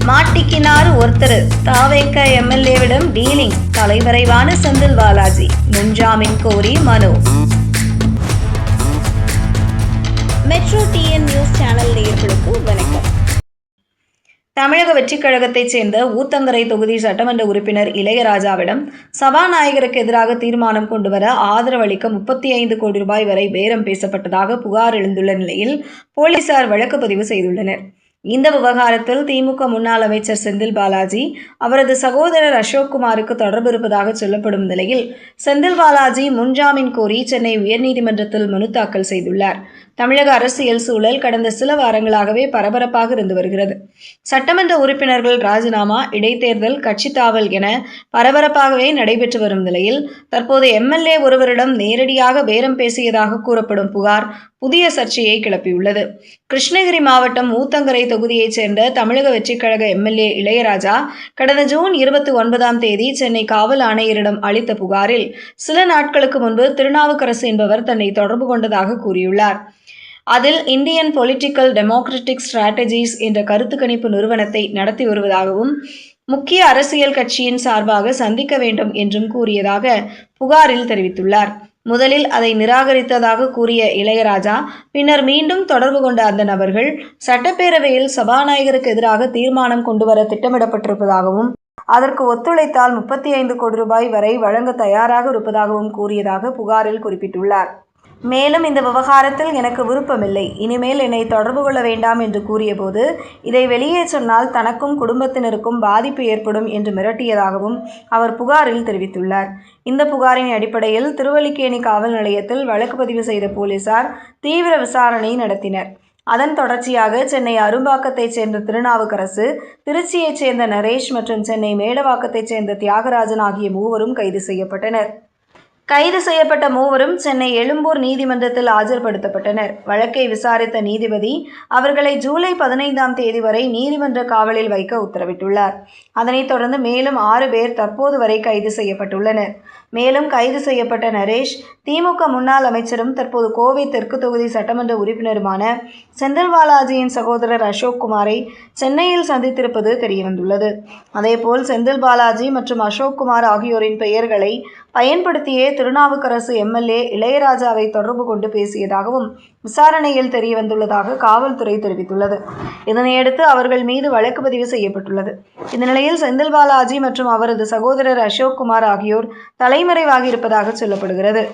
மாட்டிக்கினார் ஒருத்தர். தாவேக எம்எல்ஏவிடம் டீலிங். தலைமறைவான செந்தில் பாலாஜி முன்ஜாமீன் கோரி மனு. மெட்ரோ டிஎன் நியூஸ் சேனல் நேயர்களுக்கு வணக்கம். தமிழக வெற்றிக் கழகத்தைச் சேர்ந்த ஊத்தங்கரை தொகுதி சட்டமன்ற உறுப்பினர் இளையராஜாவிடம் சபாநாயகருக்கு எதிராக தீர்மானம் கொண்டுவர ஆதரவளிக்க 35 கோடி ரூபாய் வரை பேரம் பேசப்பட்டதாக புகார் எழுந்துள்ள நிலையில் போலீசார் வழக்கு பதிவு செய்துள்ளனர். இந்த விவகாரத்தில் திமுக முன்னாள் அமைச்சர் செந்தில் பாலாஜி அவரது சகோதரர் அசோக்குமாருக்கு தொடர்பு இருப்பதாக சொல்லப்படும் நிலையில் செந்தில் பாலாஜி முன்ஜாமீன் கோரி சென்னை உயர்நீதிமன்றத்தில் மனு தாக்கல் செய்துள்ளார். தமிழக அரசியல் சூழல் கடந்த சில வாரங்களாகவே பரபரப்பாக இருந்து வருகிறது. சட்டமன்ற உறுப்பினர்கள் ராஜினாமா, இடைத்தேர்தல், கட்சி தாவல் என பரபரப்பாகவே நடைபெற்று வரும் நிலையில் தற்போது எம்எல்ஏ ஒருவரிடம் நேரடியாக பேரம் பேசியதாக கூறப்படும் புகார் புதிய சர்ச்சையை கிளப்பியுள்ளது. கிருஷ்ணகிரி மாவட்டம் ஊத்தங்கரை தொகுதியைச் சேர்ந்த தமிழக வெற்றிக் கழக எம்எல்ஏ இளையராஜா கடந்த ஜூன் 29ஆம் தேதி சென்னை காவல் ஆணையரிடம் அளித்த புகாரில் சில நாட்களுக்கு முன்பு திருநாவுக்கரசு என்பவர் தன்னை தொடர்பு கொண்டதாக கூறியுள்ளார். அதில் இந்தியன் பொலிட்டிக்கல் டெமோக்ராட்டிக் ஸ்ட்ராட்டஜிஸ் என்ற கருத்து கணிப்பு நிறுவனத்தை நடத்தி வருவதாகவும் முக்கிய அரசியல் கட்சியின் சார்பாக சந்திக்க வேண்டும் என்றும் கூறியதாக புகாரில் தெரிவித்துள்ளார். முதலில் அதை நிராகரித்ததாக கூறிய இளையராஜா பின்னர் மீண்டும் தொடர்பு கொண்ட அந்த நபர்கள் சட்டப்பேரவையில் சபாநாயகருக்கு எதிராக தீர்மானம் கொண்டுவர திட்டமிடப்பட்டிருப்பதாகவும் அதற்கு ஒத்துழைத்தால் 35 கோடி ரூபாய் வரை வழங்க தயாராக இருப்பதாகவும் கூறியதாக புகாரில் குறிப்பிட்டுள்ளார். மேலும் இந்த விவகாரத்தில் எனக்கு விருப்பமில்லை, இனிமேல் என்னை தொடர்பு கொள்ள வேண்டாம் என்று கூறியபோது இதை வெளியே சொன்னால் தனக்கும் குடும்பத்தினருக்கும் பாதிப்பு ஏற்படும் என்று மிரட்டியதாகவும் அவர் புகாரில் தெரிவித்துள்ளார். இந்த புகாரின் அடிப்படையில் திருவல்லிக்கேணி காவல் நிலையத்தில் வழக்கு பதிவு செய்த போலீசார் தீவிர விசாரணை நடத்தினர். அதன் தொடர்ச்சியாக சென்னை அரும்பாக்கத்தைச் சேர்ந்த திருநாவுக்கரசு, திருச்சியைச் சேர்ந்த நரேஷ் மற்றும் சென்னை மேடவாக்கத்தைச் சேர்ந்த தியாகராஜன் ஆகிய மூவரும் கைது செய்யப்பட்டனர். கைது செய்யப்பட்ட மூவரும் சென்னை எழும்பூர் நீதிமன்றத்தில் ஆஜர்படுத்தப்பட்டனர். வழக்கை விசாரித்த நீதிபதி அவர்களை ஜூலை 15ஆம் தேதி வரை நீதிமன்ற காவலில் வைக்க உத்தரவிட்டுள்ளார். அதனைத் தொடர்ந்து மேலும் 6 பேர் தற்போது வரை கைது செய்யப்பட்டுள்ளனர். மேலும் கைது செய்யப்பட்ட நரேஷ் திமுக முன்னாள் அமைச்சரும் தற்போது கோவை தெற்கு தொகுதி சட்டமன்ற உறுப்பினருமான செந்தில் பாலாஜியின் சகோதரர் அசோக்குமாரை சென்னையில் சந்தித்திருப்பது தெரியவந்துள்ளது. அதேபோல் செந்தில் பாலாஜி மற்றும் அசோக்குமார் ஆகியோரின் பெயர்களை பயன்படுத்தியே திருநாவுக்கரசு எம்எல்ஏ இளையராஜாவை தொடர்பு கொண்டு பேசியதாகவும் விசாரணையில் தெரியவந்துள்ளதாக காவல்துறை தெரிவித்துள்ளது. இதனையடுத்து அவர்கள் மீது வழக்கு பதிவு செய்யப்பட்டுள்ளது. இந்த நிலையில் செந்தில் பாலாஜி மற்றும் அவரது சகோதரர் அசோக்குமார் ஆகியோர் தலைமறைவாகியிருப்பதாக சொல்லப்படுகிறது.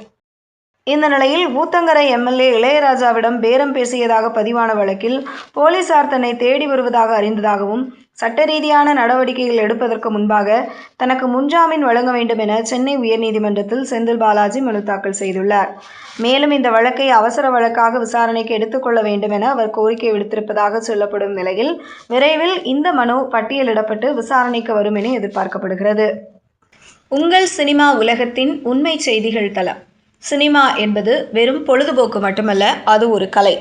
இந்த நிலையில் ஊத்தங்கரை எம்எல்ஏ இளையராஜாவிடம் பேரம் பேசியதாக பதிவான வழக்கில் போலீசார் தன்னை தேடி வருவதாக அறிந்ததாகவும் சட்ட ரீதியான நடவடிக்கைகள் எடுப்பதற்கு முன்பாக தனக்கு முன்ஜாமீன் வழங்க வேண்டும் என சென்னை உயர்நீதிமன்றத்தில் செந்தில் பாலாஜி மனு தாக்கல் செய்துள்ளார். மேலும் இந்த வழக்கை அவசர வழக்காக விசாரணைக்கு எடுத்துக்கொள்ள வேண்டும் என அவர் கோரிக்கை விடுத்திருப்பதாக சொல்லப்படும் நிலையில் விரைவில் இந்த மனு பட்டியலிடப்பட்டு விசாரணைக்கு வரும் என எதிர்பார்க்கப்படுகிறது. உங்கள் சினிமா உலகத்தின் உண்மை செய்திகள் தளம். சினிமா என்பது வெறும் பொழுதுபோக்கு மட்டுமல்ல, அது ஒரு கலை.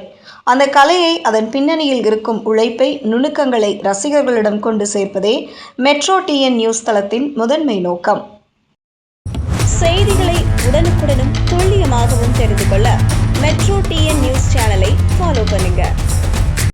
அந்த கலையை அதன் பின்னணியில் இருக்கும் உழைப்பை, நுணுக்கங்களை ரசிகர்களிடம் கொண்டு சேர்ப்பதே மெட்ரோ டிஎன் நியூஸ் தளத்தின் முதன்மை நோக்கம். செய்திகளை உடனுக்குடனும் துல்லியமாகவும் தெரிந்து கொள்ள மெட்ரோ டிஎன் நியூஸ் சேனலை ஃபாலோ பண்ணுங்க.